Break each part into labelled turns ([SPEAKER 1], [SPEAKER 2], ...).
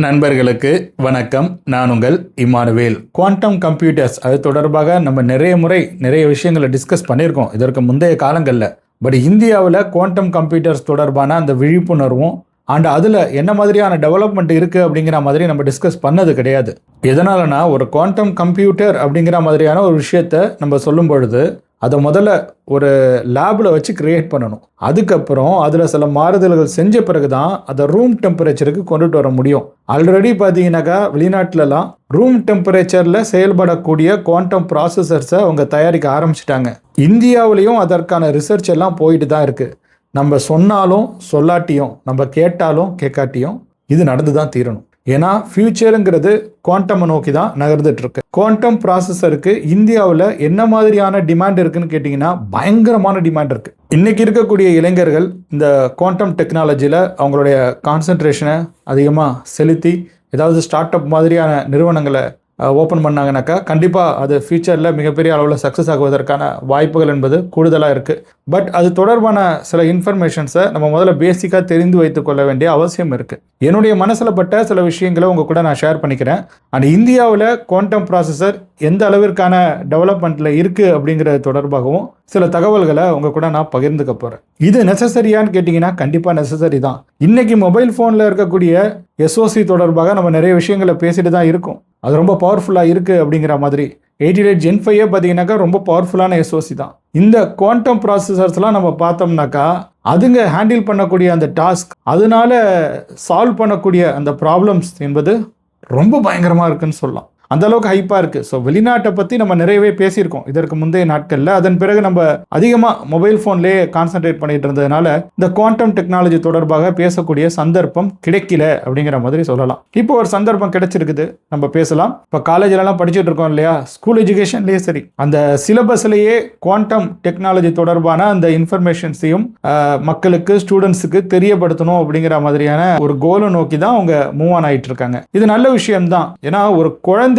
[SPEAKER 1] நண்பர்களுக்கு வணக்கம். நான் உங்கள் இமானுவேல். குவாண்டம் கம்ப்யூட்டர்ஸ் அது தொடர்பாக நம்ம நிறைய விஷயங்களை டிஸ்கஸ் பண்ணியிருக்கோம் இதற்கு முந்தைய காலங்களில். பட் இந்தியாவில் குவாண்டம் கம்ப்யூட்டர்ஸ் தொடர்பான அந்த விழிப்புணர்வும் அண்ட் அதில் என்ன மாதிரியான டெவலப்மெண்ட் இருக்குது அப்படிங்கிற மாதிரி நம்ம டிஸ்கஸ் பண்ணது கிடையாது. எதனாலனா ஒரு குவாண்டம் கம்ப்யூட்டர் அப்படிங்கிற மாதிரியான ஒரு விஷயத்த நம்ம சொல்லும் பொழுது அதை முதல்ல ஒரு லேபில் வச்சு கிரியேட் பண்ணணும். அதுக்கப்புறம் அதில் சில மாறுதல்கள் செஞ்ச பிறகு தான் அதை ரூம் டெம்பரேச்சருக்கு கொண்டுட்டு வர முடியும். ஆல்ரெடி பார்த்தீங்கன்னாக்கா வெளிநாட்டிலலாம் ரூம் டெம்பரேச்சரில் செயல்படக்கூடிய குவாண்டம் ப்ராசஸர்ஸை அவங்க தயாரிக்க ஆரம்பிச்சிட்டாங்க. இந்தியாவிலையும் அதற்கான ரிசர்ச் எல்லாம் போயிட்டு தான் இருக்குது. நம்ம சொன்னாலும் சொல்லாட்டியும், நம்ம கேட்டாலும் கேட்காட்டியும் இது நடந்து தான் தீரணும். ஏன்னா ஃபியூச்சருங்கிறது குவாண்டமை நோக்கி தான் நகர்ந்துட்டு இருக்கு. குவாண்டம் ப்ராசஸருக்கு இந்தியாவில் என்ன மாதிரியான டிமாண்ட் இருக்குன்னு கேட்டிங்கன்னா பயங்கரமான டிமாண்ட் இருக்கு. இன்னைக்கு இருக்கக்கூடிய இளைஞர்கள் இந்த குவாண்டம் டெக்னாலஜியில் அவங்களுடைய கான்சன்ட்ரேஷனை அதிகமாக செலுத்தி ஏதாவது ஸ்டார்ட் அப் மாதிரியான நிறுவனங்களை ஓப்பன் பண்ணாங்கனாக்கா கண்டிப்பாக அது ஃபியூச்சரில் மிகப்பெரிய அளவில் சக்ஸஸ் ஆகுவதற்கான வாய்ப்புகள் என்பது கூடுதலாக இருக்குது. பட் அது தொடர்பான சில இன்ஃபர்மேஷன்ஸை நம்ம முதல்ல பேசிக்காக தெரிந்து வைத்துக் கொள்ள வேண்டிய அவசியம் இருக்குது. என்னுடைய மனசில் பட்ட சில விஷயங்களை உங்கள் கூட நான் ஷேர் பண்ணிக்கிறேன். அண்ட் இந்தியாவில் குவாண்டம் ப்ராசஸர் எந்த அளவிற்கான டெவலப்மெண்ட்டில் இருக்குது அப்படிங்கிறது தொடர்பாகவும் சில தகவல்களை உங்கள் கூட நான் பகிர்ந்துக்க போகிறேன். இது நெசசரியான்னு கேட்டிங்கன்னா கண்டிப்பாக நெசசரி தான். இன்றைக்கி மொபைல் ஃபோனில் இருக்கக்கூடிய எஸ்ஓசி தொடர்பாக நம்ம நிறைய விஷயங்களை பேசிட்டு தான் இருக்கோம். அது ரொம்ப பவர்ஃபுல்லாக இருக்குது அப்படிங்கிற மாதிரி 88 Gen 5 பார்த்தீங்கன்னாக்கா ரொம்ப பவர்ஃபுல்லான எஸ்ஓசி தான். இந்த குவாண்டம் ப்ராசஸர்ஸ்லாம் நம்ம பார்த்தோம்னாக்கா அதுங்க ஹேண்டில் பண்ணக்கூடிய அந்த டாஸ்க், அதனால சால்வ் பண்ணக்கூடிய அந்த ப்ராப்ளம்ஸ் என்பது ரொம்ப பயங்கரமாக இருக்குன்னு சொல்லலாம். அந்த அளவுக்கு ஹைப்பாக இருக்குது. ஸோ வெளிநாட்டை பற்றி நம்ம நிறையவே பேசியிருக்கோம் இதற்கு முந்தைய நாட்களில். அதன் பிறகு நம்ம அதிகமாக மொபைல் ஃபோன்லேயே கான்சன்ட்ரேட் பண்ணிட்டு இருந்ததுனால இந்த குவாண்டம் டெக்னாலஜி தொடர்பாக பேசக்கூடிய சந்தர்ப்பம் கிடைக்கல அப்படிங்கிற மாதிரி சொல்லலாம். இப்போ ஒரு சந்தர்ப்பம் கிடைச்சிருக்குது, நம்ம பேசலாம். இப்போ காலேஜிலலாம் படிச்சுட்டு இருக்கோம் இல்லையா, ஸ்கூல் எஜுகேஷன்லேயே சரி, அந்த சிலபஸ்லேயே குவாண்டம் டெக்னாலஜி தொடர்பான அந்த இன்ஃபர்மேஷன்ஸையும் மக்களுக்கு ஸ்டூடெண்ட்ஸுக்கு தெரியப்படுத்தணும் அப்படிங்கிற மாதிரியான ஒரு கோலை நோக்கி தான் அவங்க மூவ் ஆன் ஆகிட்டு இருக்காங்க. இது நல்ல விஷயம்தான். ஏன்னா ஒரு குழந்தைக்கு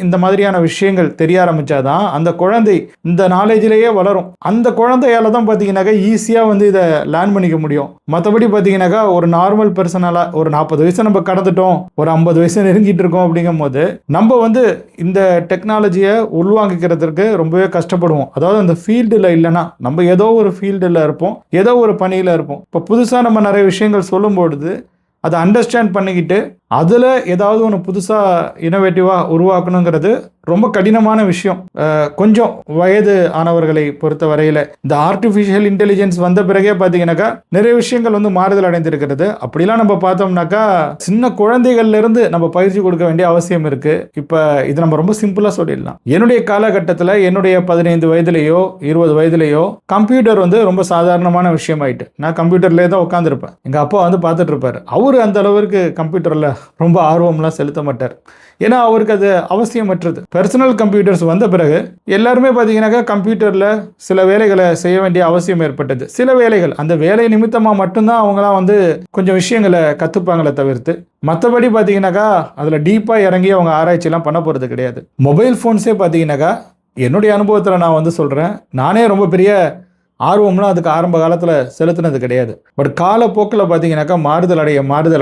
[SPEAKER 1] இந்த மாதிரியான விஷயங்கள் தெரிய ஆரம்பிச்சாதான் அந்த குழந்தை இந்த நாலேஜிலேயே வளரும். அந்த குழந்தையால தான் பார்த்தீங்கன்னாக்கா ஈஸியாக வந்து இதை லேர்ன் பண்ணிக்க முடியும். மற்றபடி பார்த்தீங்கன்னாக்கா ஒரு நார்மல் பர்சனால ஒரு 40 வயசு நம்ம கடந்துட்டோம், ஒரு 50 வயசு நெருங்கிட்டு இருக்கோம் அப்படிங்கும் போது நம்ம வந்து இந்த டெக்னாலஜியை உள்வாங்கிக்கிறதுக்கு ரொம்பவே கஷ்டப்படுவோம். அதாவது அந்த ஃபீல்டில் இல்லைன்னா நம்ம ஏதோ ஒரு ஃபீல்டில் இருப்போம், ஏதோ ஒரு பணியில் இருப்போம். இப்போ புதுசாக நம்ம நிறைய விஷயங்கள் சொல்லும்பொழுது அதை அண்டர்ஸ்டாண்ட் பண்ணிக்கிட்டு அதில் ஏதாவது ஒன்று புதுசாக இனோவேட்டிவாக உருவாக்கணுங்கிறது ரொம்ப கடினமான விஷயம். கொஞ்சம் வயது ஆனவர்களை பொறுத்த வரையில் இந்த ஆர்டிஃபிஷியல் இன்டெலிஜென்ஸ் வந்த பிறகே பார்த்தீங்கன்னாக்கா நிறைய விஷயங்கள் வந்து மாறுதல் அடைந்திருக்கிறது. அப்படிலாம் நம்ம பார்த்தோம்னாக்கா சின்ன குழந்தைகள்லேருந்து நம்ம பயிற்சி கொடுக்க வேண்டிய அவசியம் இருக்குது. இப்போ இது நம்ம ரொம்ப சிம்பிளாக சொல்லிடலாம். என்னுடைய காலகட்டத்தில் என்னுடைய 15 வயதுலேயோ 20 வயதுலேயோ கம்ப்யூட்டர் வந்து ரொம்ப சாதாரணமான விஷயம் ஆயிட்டு. நான் கம்ப்யூட்டர்லேயே தான் உட்காந்துருப்பேன். எங்கள் அப்பா வந்து பார்த்துட்டு இருப்பார். அவர் அந்த அளவுக்கு கம்ப்யூட்டரில் ரொம்ப ஆர்வம்லாம் செலுத்த மாட்டார். ஏன்னா அவருக்கு அது அவசியமற்றது. பர்சனல் கம்ப்யூட்டர்ஸ் வந்த பிறகு எல்லாருமே பார்த்தீங்கன்னாக்கா கம்ப்யூட்டரில் சில வேலைகளை செய்ய வேண்டிய அவசியம் ஏற்பட்டது. சில வேலைகள் அந்த வேலை நிமித்தமாக மட்டும்தான் அவங்களாம் வந்து கொஞ்சம் விஷயங்களை கற்றுப்பாங்களே தவிர்த்து மற்றபடி பார்த்தீங்கன்னாக்கா அதில் டீப்பாக இறங்கி அவங்க ஆராய்ச்சியெல்லாம் பண்ண போகிறது கிடையாது. மொபைல் ஃபோன்ஸே பார்த்தீங்கன்னாக்கா என்னுடைய அனுபவத்தில் நான் வந்து சொல்கிறேன், நானே ரொம்ப பெரிய ஆர்வம்லாம் அதுக்கு ஆரம்ப காலத்தில் செலுத்தினது கிடையாது. பட் காலப்போக்கில் பார்த்தீங்கன்னாக்கா மாறுதல்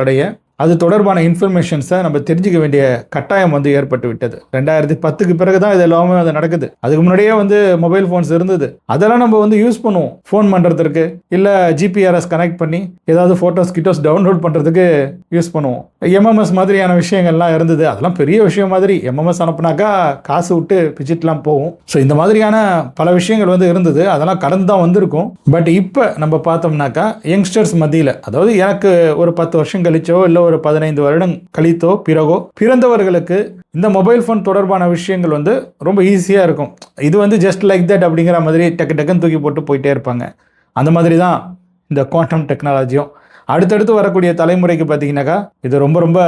[SPEAKER 1] அடைய அது தொடர்பான இன்ஃபர்மேஷன்ஸை நம்ம தெரிஞ்சுக்க வேண்டிய கட்டாயம் வந்து ஏற்பட்டு விட்டது. 2010க்கு பிறகு தான் இது எல்லாமே அது நடக்குது. அதுக்கு முன்னாடியே வந்து மொபைல் ஃபோன்ஸ் இருந்தது. அதெல்லாம் நம்ம வந்து யூஸ் பண்ணுவோம் ஃபோன் பண்ணுறதுக்கு, இல்லை ஜிபிஆர்எஸ் கனெக்ட் பண்ணி ஏதாவது ஃபோட்டோஸ் டவுன்லோட் பண்ணுறதுக்கு யூஸ் பண்ணுவோம். எம்எம்எஸ் மாதிரியான விஷயங்கள்லாம் இருந்தது. அதெல்லாம் பெரிய விஷயம் மாதிரி. எம்எம்எஸ் அனுப்புனாக்கா காசு விட்டு பிச்சிட்லாம் போகும். ஸோ இந்த மாதிரியான பல விஷயங்கள் வந்து இருந்தது. அதெல்லாம் கடந்து தான் வந்திருக்கும். பட் இப்போ நம்ம பார்த்தோம்னாக்கா யங்ஸ்டர்ஸ் மத்தியில், அதாவது எனக்கு ஒரு 10 வருஷம் கழிச்சோ இல்லை ஒரு 15 வருடம் கழித்தோ பிறகோ பிறந்தவர்களுக்கு இந்த மொபைல் ஃபோன் தொடர்பான விஷயங்கள் வந்து ரொம்ப ஈஸியாக இருக்கும். இது வந்து ஜஸ்ட் லைக் தட் அப்படிங்கிற மாதிரி டக்குன்னு தூக்கி போட்டு போயிட்டே இருப்பாங்க. அந்த மாதிரி தான் இந்த குவாண்டம் டெக்னாலஜியும் அடுத்தடுத்து வரக்கூடிய தலைமுறைக்கு பார்த்தீங்கன்னாக்கா இது ரொம்ப ரொம்ப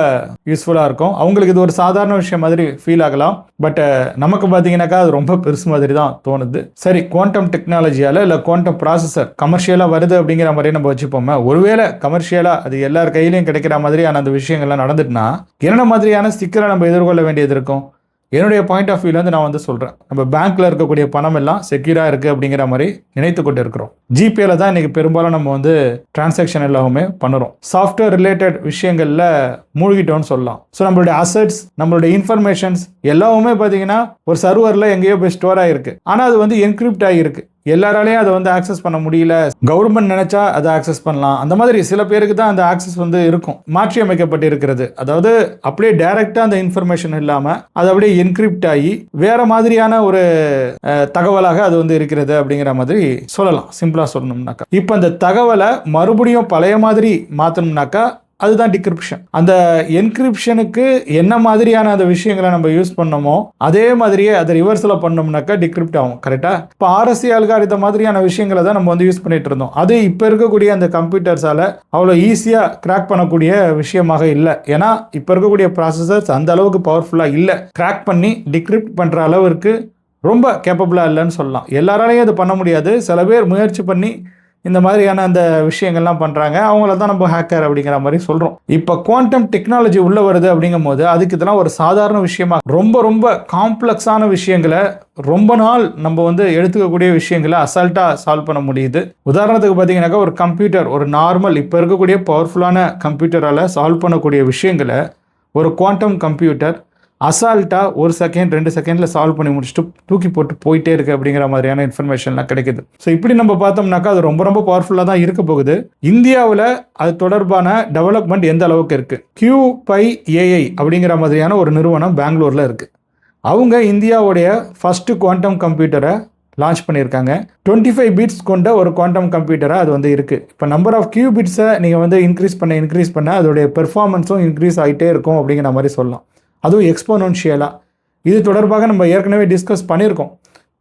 [SPEAKER 1] யூஸ்ஃபுல்லாக இருக்கும். அவங்களுக்கு இது ஒரு சாதாரண விஷயம் மாதிரி ஃபீல் ஆகலாம். பட் நமக்கு பார்த்தீங்கன்னாக்கா அது ரொம்ப பெருசு மாதிரி தான் தோணுது. சரி, குவாண்டம் டெக்னாலஜியால் இல்லை குவாண்டம் ப்ராசஸர் கமர்ஷியலாக வருது அப்படிங்கிற மாதிரி நம்ம வச்சுப்போமே. ஒருவேளை கமர்ஷியலாக அது எல்லார் கையிலையும் கிடைக்கிற மாதிரியான அந்த விஷயங்கள்லாம் நடந்துட்டுனா என்ன மாதிரியான சிக்கலை நம்ம எதிர்கொள்ள வேண்டியது இருக்கும்? என்னுடைய பாயிண்ட் ஆஃப் வியூலேருந்து நான் வந்து சொல்கிறேன். நம்ம பேங்க்கில் இருக்கக்கூடிய பணம் எல்லாம் செக்யூராக இருக்குது அப்படிங்கிற மாதிரி நினைத்து கொண்டு இருக்கிறோம். ஜிபேல தான் இன்றைக்கி பெரும்பாலும் நம்ம வந்து டிரான்சாக்ஷன் எல்லாமே பண்ணுறோம். சாஃப்ட்வேர் ரிலேட்டட் விஷயங்களில் மூழ்கிட்டோம்னு சொல்லலாம். ஸோ நம்மளுடைய அசட்ஸ், நம்மளுடைய இன்ஃபர்மேஷன்ஸ் எல்லாமே பார்த்தீங்கன்னா ஒரு சர்வரில் எங்கேயோ போய் ஸ்டோர் ஆகிருக்கு. ஆனால் அது வந்து என்கிரிப்ட் ஆகிருக்கு. எல்லாராலையும் அதை வந்து ஆக்சஸ் பண்ண முடியல. கவர்மெண்ட் நினைச்சா அதை ஆக்சஸ் பண்ணலாம். அந்த மாதிரி சில பேருக்கு தான் அந்த ஆக்சஸ் வந்து இருக்கும். மாற்றி அமைக்கப்பட்டு இருக்கிறது. அதாவது அப்படியே டைரக்டா அந்த இன்ஃபர்மேஷன் இல்லாம அது அப்படியே என்கிரிப்ட் ஆகி வேற மாதிரியான ஒரு தகவலாக அது வந்து இருக்கிறது அப்படிங்கிற மாதிரி சொல்லலாம். சிம்பிளா சொல்லணும்னாக்கா இப்போ அந்த தகவலை மறுபடியும் பழைய மாதிரி மாற்றணும்னாக்கா அதுதான் டிகிரிப்ஷன். அந்த என்கிரிப்ஷனுக்கு என்ன மாதிரியான அந்த விஷயங்களை நம்ம யூஸ் பண்ணோமோ அதே மாதிரியே அதை ரிவர்ஸில் பண்ணோம்னாக்கா டிகிரிப்ட் ஆகும். கரெக்டா? இப்போ RSA அல்காரிதம் மாதிரியான விஷயங்களை தான் நம்ம வந்து யூஸ் பண்ணிட்டு இருந்தோம். அது இப்போ இருக்கக்கூடிய அந்த கம்ப்யூட்டர்ஸால அவ்வளோ ஈஸியாக கிராக் பண்ணக்கூடிய விஷயமாக இல்லை. ஏன்னா இப்போ இருக்கக்கூடிய ப்ராசஸர்ஸ் அந்த அளவுக்கு பவர்ஃபுல்லாக இல்லை. கிராக் பண்ணி டிகிரிப்ட் பண்ணுற அளவிற்கு ரொம்ப கேப்பபிளாக இல்லைன்னு சொல்லலாம். எல்லாராலையும் அது பண்ண முடியாது. சில பேர் முயற்சி பண்ணி இந்த மாதிரியான அந்த விஷயங்கள்லாம் பண்ணுறாங்க. அவங்கள தான் நம்ம ஹேக்கர் அப்படிங்கிற மாதிரி சொல்கிறோம். இப்போ குவாண்டம் டெக்னாலஜி உள்ளே வருது அப்படிங்கும் போது அதுக்கு இதெல்லாம் ஒரு சாதாரண விஷயமா ரொம்ப ரொம்ப காம்ப்ளெக்ஸான விஷயங்களை ரொம்ப நாள் நம்ம வந்து எடுத்துக்கக்கூடிய விஷயங்களை அசால்ட்டாக சால்வ் பண்ண முடியுது. உதாரணத்துக்கு பார்த்தீங்கன்னாக்கா ஒரு கம்ப்யூட்டர், ஒரு நார்மல் இப்போ இருக்கக்கூடிய பவர்ஃபுல்லான கம்ப்யூட்டரால் சால்வ் பண்ணக்கூடிய விஷயங்களை ஒரு குவாண்டம் கம்ப்யூட்டர் அசால்ட்டாக 1 செகண்ட் 2 செகண்டில் சால்வ் பண்ணி முடிச்சுட்டு தூக்கி போட்டு போயிட்டே இருக்குது அப்படிங்கிற மாதிரியான இன்ஃபர்மேஷன்லாம் கிடைக்குது. ஸோ இப்படி நம்ம பார்த்தோம்னாக்கா அது ரொம்ப ரொம்ப பவர்ஃபுல்லாக தான் இருக்க போகுது. இந்தியாவில் அது தொடர்பான டெவலப்மெண்ட் எந்த அளவுக்கு இருக்குது? QPI-AI அப்படிங்கிற மாதிரியான ஒரு நிறுவனம் பெங்களூரில் இருக்குது. அவங்க இந்தியாவுடைய ஃபஸ்ட்டு குவாண்டம் கம்ப்யூட்டரை லான்ச் பண்ணியிருக்காங்க. 25 பீட்ஸ் கொண்ட ஒரு குவாண்டம் கம்ப்யூட்டராக அது வந்து இருக்குது. இப்போ நம்பர் ஆஃப் கியூபிட்ஸை நீங்கள் வந்து இன்க்ரீஸ் பண்ண அதோடைய பெர்ஃபார்மன்ஸும் இன்க்ரீஸ் ஆகிட்டே இருக்கும் அப்படிங்கிற மாதிரி சொல்லலாம். அதுவும் எக்ஸ்போனன்ஷியலாக. இது தொடர்பாக நம்ம ஏற்கனவே டிஸ்கஸ் பண்ணியிருக்கோம்.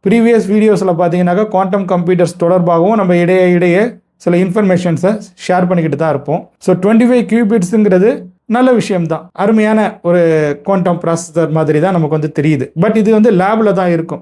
[SPEAKER 1] ப்ரீவியஸ் வீடியோஸில் பார்த்தீங்கன்னாக்கா குவாண்டம் கம்ப்யூட்டர்ஸ் தொடர்பாகவும் நம்ம இடையே சில இன்ஃபர்மேஷன்ஸை ஷேர் பண்ணிக்கிட்டு தான் இருப்போம். ஸோ 25 கியூபிட்ஸுங்கிறது நல்ல விஷயம்தான். அருமையான ஒரு குவாண்டம் ப்ராசஸர் மாதிரி தான் நமக்கு வந்து தெரியுது. பட் இது வந்து லேபில் தான் இருக்கும்.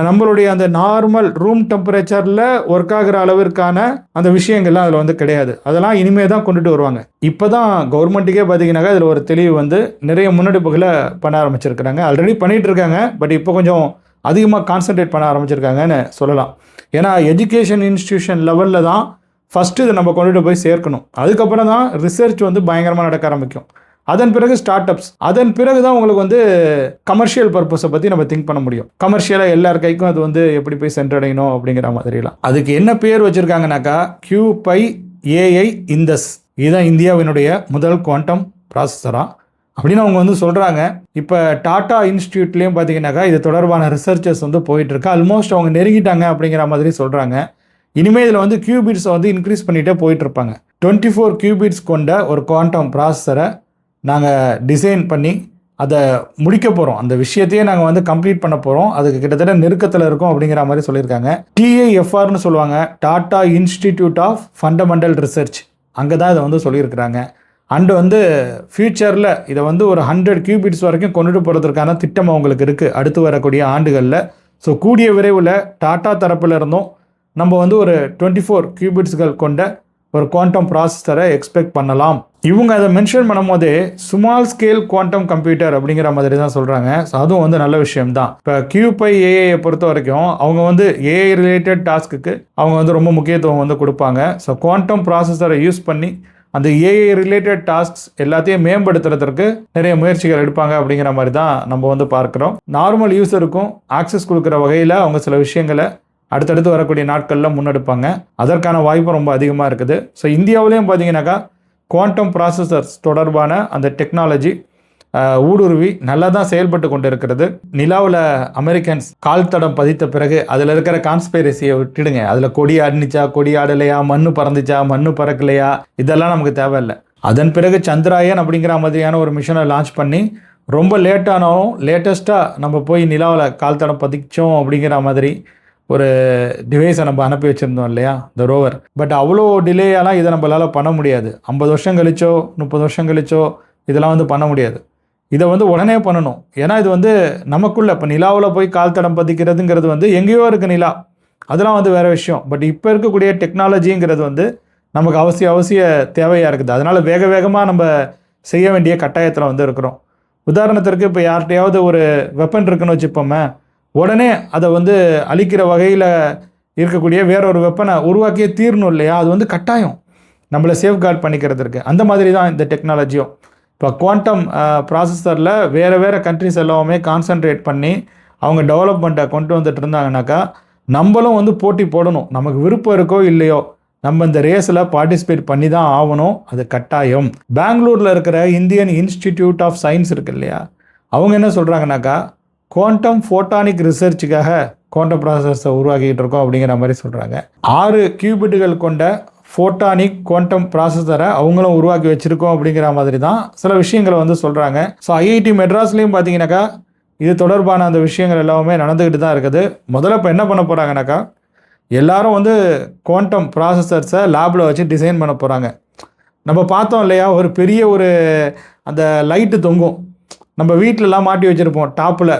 [SPEAKER 1] நம்மளுடைய அந்த நார்மல் ரூம் டெம்பரேச்சரில் ஒர்க் ஆகிற அளவிற்கான அந்த விஷயங்கள்லாம் அதில் வந்து கிடையாது. அதெல்லாம் இனிமே தான் கொண்டுட்டு வருவாங்க. இப்போ தான் கவர்மெண்ட்டுக்கே பார்த்தீங்கன்னாக்கா இதில் ஒரு தெளிவு வந்து நிறைய முன்னெடுப்புகளை பண்ண ஆரம்பிச்சிருக்கிறாங்க. ஆல்ரெடி பண்ணிகிட்டு இருக்காங்க. பட் இப்போ கொஞ்சம் அதிகமாக கான்சன்ட்ரேட் பண்ண ஆரம்பிச்சிருக்காங்கன்னு சொல்லலாம். ஏன்னா எஜுகேஷன் இன்ஸ்டிடியூஷன் லெவலில் தான் ஃபஸ்ட்டு இதை நம்ம கொண்டுட்டு போய் சேர்க்கணும். அதுக்கப்புறம் தான் ரிசர்ச் வந்து பயங்கரமாக நடக்க ஆரம்பிக்கும். அதன் பிறகு ஸ்டார்ட் அப்ஸ், அதன் பிறகு தான் உங்களுக்கு வந்து கமர்ஷியல் பர்பஸை பற்றி நம்ம திங்க் பண்ண முடியும். கமர்ஷியலாக எல்லார் கைக்கும் அது வந்து எப்படி போய் சென்றடையணும் அப்படிங்கிற மாதிரிலாம். அதுக்கு என்ன பேர் வச்சுருக்காங்கனாக்கா QPI-AI இந்தஸ். இதுதான் இந்தியாவினுடைய முதல் குவாண்டம் ப்ராசஸராக அப்படின்னு அவங்க வந்து சொல்கிறாங்க. இப்போ டாடா இன்ஸ்டியூட்லேயும் பார்த்தீங்கன்னாக்கா இது தொடர்பான ரிசர்ச்சஸ் வந்து போயிட்டுருக்கு. ஆல்மோஸ்ட் அவங்க நெருங்கிட்டாங்க அப்படிங்கிற மாதிரி சொல்கிறாங்க. இனிமேல் இதில் வந்து கியூபிட்ஸை வந்து இன்க்ரீஸ் பண்ணிகிட்டே போயிட்டுருப்பாங்க. 24 கியூபிட்ஸ் கொண்ட ஒரு குவாண்டம் ப்ராசஸரை நாங்கள் டிசைன் பண்ணி அதை முடிக்க போகிறோம். அந்த விஷயத்தையே நாங்கள் வந்து கம்ப்ளீட் பண்ண போகிறோம். அதுக்கு கிட்டத்தட்ட நெருக்கத்தில் இருக்கும் அப்படிங்கிற மாதிரி சொல்லியிருக்காங்க. TIFRன்னு சொல்லுவாங்க, Tata institute of fundamental research. அங்கே தான் இதை வந்து சொல்லியிருக்கிறாங்க. அண்டு வந்து ஃப்யூச்சரில் இதை வந்து ஒரு 100 கியூபிட்ஸ் வரைக்கும் கொண்டுட்டு போகிறதுக்கான திட்டம் அவங்களுக்கு இருக்குது அடுத்து வரக்கூடிய ஆண்டுகளில். ஸோ கூடிய விரைவில் டாடா தரப்பில் இருந்தும் நம்ம வந்து ஒரு 24 கியூபிட்ஸ்கள் கொண்ட ஒரு குவாண்டம் ப்ராசஸரை எக்ஸ்பெக்ட் பண்ணலாம். இவங்க அதை மென்ஷன் பண்ணும் போதே ஸ்மால் ஸ்கேல் குவாண்டம் கம்ப்யூட்டர் அப்படிங்கிற மாதிரி தான் சொல்கிறாங்க. ஸோ அதுவும் வந்து நல்ல விஷயம்தான். இப்போ QPI-AI பொறுத்த வரைக்கும் அவங்க வந்து AI ரிலேட்டட் டாஸ்க்கு அவங்க வந்து ரொம்ப முக்கியத்துவம் வந்து கொடுப்பாங்க. ஸோ குவாண்டம் ப்ராசஸரை யூஸ் பண்ணி அந்த AI ரிலேட்டட் டாஸ்க்ஸ் எல்லாத்தையும் மேம்படுத்துறதுக்கு நிறைய முயற்சிகள் எடுப்பாங்க அப்படிங்கிற மாதிரி தான் நம்ம வந்து பார்க்குறோம். நார்மல் யூஸருக்கும் ஆக்சஸ் கொடுக்குற வகையில் அவங்க சில விஷயங்களை அடுத்தடுத்து வரக்கூடிய நாட்களில் முன்னெடுப்பாங்க. அதற்கான வாய்ப்பு ரொம்ப அதிகமாக இருக்குது. ஸோ இந்தியாவிலையும் பார்த்தீங்கன்னாக்கா குவாண்டம் ப்ராசஸர்ஸ் தொடர்பான அந்த டெக்னாலஜி ஊடுருவி நல்லா தான் செயல்பட்டு கொண்டு இருக்கிறது. நிலாவில் அமெரிக்கன்ஸ் கால் தடம் பதித்த பிறகு அதில் இருக்கிற கான்ஸ்பைரசியை விட்டுடுங்க. அதில் கொடி ஆடிச்சா கொடி ஆடலையா, மண்ணு பறந்துச்சா மண்ணு பறக்கலையா, இதெல்லாம் நமக்கு தேவையில்லை. அதன் பிறகு சந்திராயன் அப்படிங்கிற மாதிரியான ஒரு மிஷனை லான்ச் பண்ணி ரொம்ப லேட்டானாலும் லேட்டஸ்ட்டாக நம்ம போய் நிலாவில் கால் தடம் பதிச்சோம் அப்படிங்கிற மாதிரி ஒரு டிவைஸை நம்ம அனுப்பி வச்சுருந்தோம் இல்லையா, இந்த ரோவர். பட் அவ்வளோ டிலேயெல்லாம் இதை நம்மளால் பண்ண முடியாது. 50 வருஷம் கழிச்சோ 30 வருஷம் கழிச்சோ இதெல்லாம் வந்து பண்ண முடியாது. இதை வந்து உடனே பண்ணணும். ஏன்னா இது வந்து நமக்குள்ளே இப்போ நிலாவில் போய் கால் தடம் பதிக்கிறதுங்கிறது வந்து எங்கேயோ இருக்குது நிலா, அதெல்லாம் வந்து வேறு விஷயம். பட் இப்போ இருக்கக்கூடிய டெக்னாலஜிங்கிறது வந்து நமக்கு அவசிய தேவையாக இருக்குது. அதனால் வேகமாக நம்ம செய்ய வேண்டிய கட்டாயத்தில் வந்து இருக்கிறோம். உதாரணத்திற்கு இப்போ யார்கிட்டையாவது ஒரு வெப்பன் இருக்குன்னு வச்சுப்போமே, உடனே அதை வந்து அழிக்கிற வகையில் இருக்கக்கூடிய வேற ஒரு வெப்பனை உருவாக்கியே தீரணும் இல்லையா? அது வந்து கட்டாயம் நம்மளை சேஃப்கார்ட் பண்ணிக்கிறதுக்கு. அந்த மாதிரி தான் இந்த டெக்னாலஜியும். இப்போ குவாண்டம் ப்ராசஸரில் வேறு கண்ட்ரிஸ் எல்லாமே கான்சன்ட்ரேட் பண்ணி அவங்க டெவலப்மெண்ட்டை கொண்டு வந்துட்டு இருந்தாங்கனாக்கா, நம்மளும் வந்து போட்டி போடணும். நமக்கு விருப்பம் இருக்கோ இல்லையோ, நம்ம இந்த ரேஸில் பார்ட்டிசிபேட் பண்ணி தான் ஆகணும். அது கட்டாயம். பெங்களூரில் இருக்கிற இந்தியன் இன்ஸ்டிடியூட் ஆஃப் சயின்ஸ் இருக்கு இல்லையா, அவங்க என்ன சொல்கிறாங்கனாக்கா, குவாண்டம் ஃபோட்டானிக் ரிசர்ச்சுக்காக குவாண்டம் ப்ராசஸரை உருவாக்கிட்டு இருக்கோம் அப்படிங்கிற மாதிரி சொல்கிறாங்க. 6 கியூபிட்டுகள் கொண்ட ஃபோட்டானிக் குவாண்டம் ப்ராசஸரை அவங்களும் உருவாக்கி வச்சுருக்கோம் அப்படிங்கிற மாதிரி தான் சில விஷயங்களை வந்து சொல்கிறாங்க. ஸோ ஐஐடி மெட்ராஸ்லேயும் பார்த்தீங்கன்னாக்கா இது தொடர்பான அந்த விஷயங்கள் எல்லாமே நடந்துக்கிட்டு தான் இருக்குது. முதல்ல இப்போ என்ன பண்ண போகிறாங்கனாக்கா, எல்லாரும் வந்து குவாண்டம் ப்ராசஸர்ஸை லேபில் வச்சு டிசைன் பண்ண போகிறாங்க. நம்ம பார்த்தோம் இல்லையா, ஒரு பெரிய ஒரு அந்த லைட்டு தொங்கும், நம்ம வீட்டிலலாம் மாட்டி வச்சுருப்போம் டாப்பில்.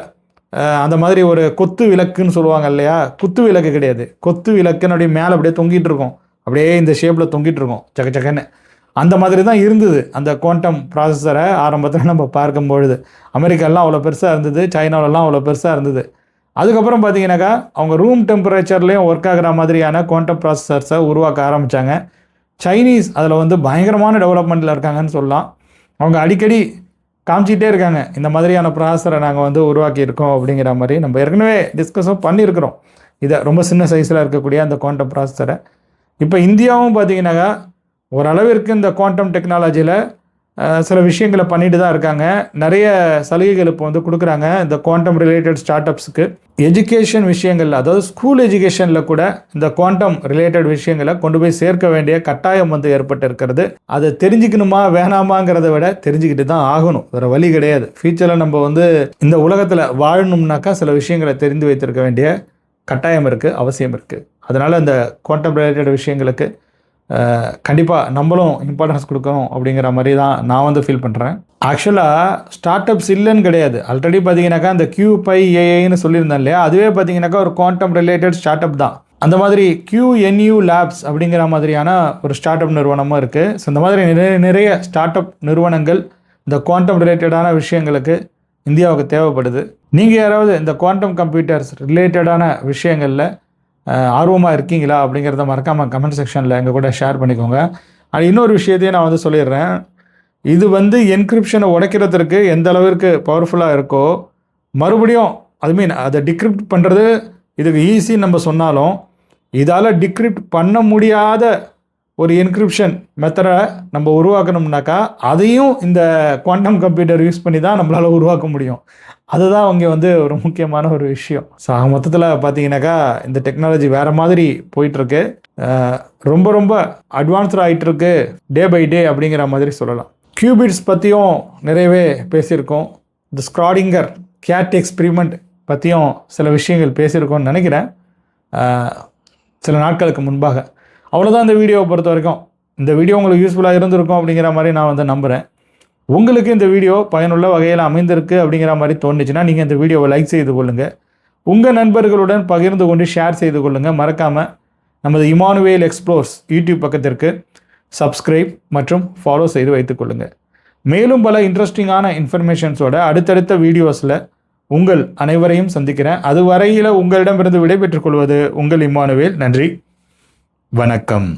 [SPEAKER 1] அந்த மாதிரி ஒரு கொத்து விளக்குன்னு சொல்லுவாங்க இல்லையா, குத்து விளக்கு கிடையாது, கொத்து விளக்குன்னு அப்படியே மேலே அப்படியே தொங்கிட்டு இருக்கும், அப்படியே இந்த ஷேப்பில் தொங்கிட்டு இருக்கும் சக்கன்னு. அந்த மாதிரி தான் இருந்தது அந்த குவாண்டம் ப்ராசஸரை ஆரம்பத்தில் நம்ம பார்க்கும்பொழுது. அமெரிக்காலாம் அவ்வளோ பெருசாக இருந்தது, சைனாவிலலாம் அவ்வளோ பெருசாக இருந்தது. அதுக்கப்புறம் பார்த்தீங்கன்னாக்கா அவங்க ரூம் டெம்பரேச்சர்லேயும் ஒர்க் ஆகிற மாதிரியான குவாண்டம் ப்ராசஸர்ஸை உருவாக்க ஆரம்பித்தாங்க. சைனீஸ் அதில் வந்து பயங்கரமான டெவலப்மெண்ட்டில் இருக்காங்கன்னு சொல்லலாம். அவங்க அடிக்கடி காமிச்சிட்டே இருக்காங்க, இந்த மாதிரியான ப்ராசஸரை நாங்கள் வந்து உருவாக்கியிருக்கோம் அப்படிங்கிற மாதிரி. நம்ம ஏற்கனவே டிஸ்கஸும் பண்ணியிருக்கிறோம் இதை, ரொம்ப சின்ன சைஸில் இருக்கக்கூடிய அந்த குவாண்டம் ப்ராசஸரை. இப்போ இந்தியாவும் பார்த்தீங்கன்னாக்கா ஓரளவிற்கு இந்த குவாண்டம் டெக்னாலஜியில் சில விஷயங்களை பண்ணிட்டு தான் இருக்காங்க. நிறைய சலுகைகள் இப்போ வந்து கொடுக்குறாங்க இந்த குவாண்டம் ரிலேட்டட் ஸ்டார்ட் அப்ஸுக்கு. எஜுகேஷன் விஷயங்கள், அதாவது ஸ்கூல் எஜுகேஷனில் கூட இந்த குவாண்டம் ரிலேட்டட் விஷயங்களை கொண்டு போய் சேர்க்க வேண்டிய கட்டாயம் வந்து ஏற்பட்டு இருக்கிறது. அதை தெரிஞ்சுக்கணுமா வேணாமாங்கிறத விட தெரிஞ்சுக்கிட்டு தான் ஆகணும், வேறு வழி கிடையாது. ஃபியூச்சரில் நம்ம வந்து இந்த உலகத்தில் வாழணும்னாக்கா சில விஷயங்களை தெரிந்து வைத்திருக்க வேண்டிய கட்டாயம் இருக்குது, அவசியம் இருக்குது. அதனால் இந்த குவாண்டம் ரிலேட்டட் விஷயங்களுக்கு கண்டிப்பாக நம்மளும் இம்பார்ட்டன்ஸ் கொடுக்கணும் அப்படிங்கிற மாதிரி தான் நான் வந்து ஃபீல் பண்ணுறேன். ஆக்சுவலாக ஸ்டார்ட் அப்ஸ் இல்லைன்னு கிடையாது. ஆல்ரெடி பார்த்தீங்கன்னாக்கா அந்த QPIAIன்னு சொல்லியிருந்தேன் இல்லையா, அதுவே பார்த்தீங்கன்னாக்கா ஒரு குவாண்டம் ரிலேட்டட் ஸ்டார்ட் அப் தான். அந்த மாதிரி QNU லேப்ஸ் அப்படிங்கிற மாதிரியான ஒரு ஸ்டார்ட் அப் நிறுவனமும் இருக்குது. ஸோ இந்த மாதிரி நிறைய ஸ்டார்ட் அப் நிறுவனங்கள் இந்த குவாண்டம் ரிலேட்டடான விஷயங்களுக்கு இந்தியாவுக்கு தேவைப்படுது. நீங்கள் யாராவது இந்த குவாண்டம் கம்ப்யூட்டர்ஸ் ரிலேட்டடான விஷயங்களில் ஆர்வமாக இருக்கீங்களா அப்படிங்கிறத மறக்காமல் கமெண்ட் செக்ஷனில் எங்கள் கூட ஷேர் பண்ணிக்கோங்க. அது இன்னொரு விஷயத்தையும் நான் வந்து சொல்லிடுறேன். இது வந்து என்கிரிப்ஷனை உடைக்கிறதுக்கு எந்த அளவிற்கு பவர்ஃபுல்லாக இருக்கோ, மறுபடியும் அதை டிக்ரிப்ட் பண்ணுறது இதுக்கு ஈஸின்னு நம்ம சொன்னாலும், இதால் டிக்ரிப்ட் பண்ண முடியாத ஒரு என்கிரிப்ஷன் மெத்தடை நம்ம உருவாக்கணும்னாக்கா அதையும் இந்த குவாண்டம் கம்ப்யூட்டர் யூஸ் பண்ணி தான் நம்மளால் உருவாக்க முடியும். அதுதான் அவங்க வந்து ஒரு முக்கியமான ஒரு விஷயம். ஸோ மொத்தத்தில் பார்த்தீங்கன்னாக்கா இந்த டெக்னாலஜி வேறு மாதிரி போயிட்டுருக்கு, ரொம்ப ரொம்ப அட்வான்ஸ்டாக ஆகிட்டுருக்கு டே பை டே அப்படிங்கிற மாதிரி சொல்லலாம். கியூபிட்ஸ் பற்றியும் நிறையவே பேசியிருக்கோம். இந்த ஸ்க்ராடிங்கர் கேட் எக்ஸ்பிரிமெண்ட் பற்றியும் சில விஷயங்கள் பேசியிருக்கோம்னு நினைக்கிறேன் சில நாட்களுக்கு முன்பாக. அவ்வளோதான் இந்த வீடியோவை பொறுத்த வரைக்கும். இந்த வீடியோ உங்களுக்கு யூஸ்ஃபுல்லாக இருந்திருக்கும் அப்படிங்கிற மாதிரி நான் வந்து நம்புகிறேன். உங்களுக்கு இந்த வீடியோ பயனுள்ள வகையில் அமைந்திருக்கு அப்படிங்கிற மாதிரி தோணுச்சுன்னா நீங்கள் இந்த வீடியோவை லைக் செய்து கொள்ளுங்கள், உங்கள் நண்பர்களுடன் பகிர்ந்து கொண்டு ஷேர் செய்து கொள்ளுங்கள். மறக்காமல் நமது இமானுவேல் எக்ஸ்ப்ளோர்ஸ் யூடியூப் பக்கத்திற்கு சப்ஸ்கிரைப் மற்றும் ஃபாலோ செய்து வைத்துக் கொள்ளுங்கள். மேலும் பல இன்ட்ரெஸ்டிங்கான இன்ஃபர்மேஷன்ஸோட அடுத்தடுத்த வீடியோஸில் உங்கள் அனைவரையும் சந்திக்கிறேன். அதுவரையில் உங்களிடமிருந்து விடைபெற்றுக் கொள்வது உங்கள் இமானுவேல். நன்றி, வணக்கம்.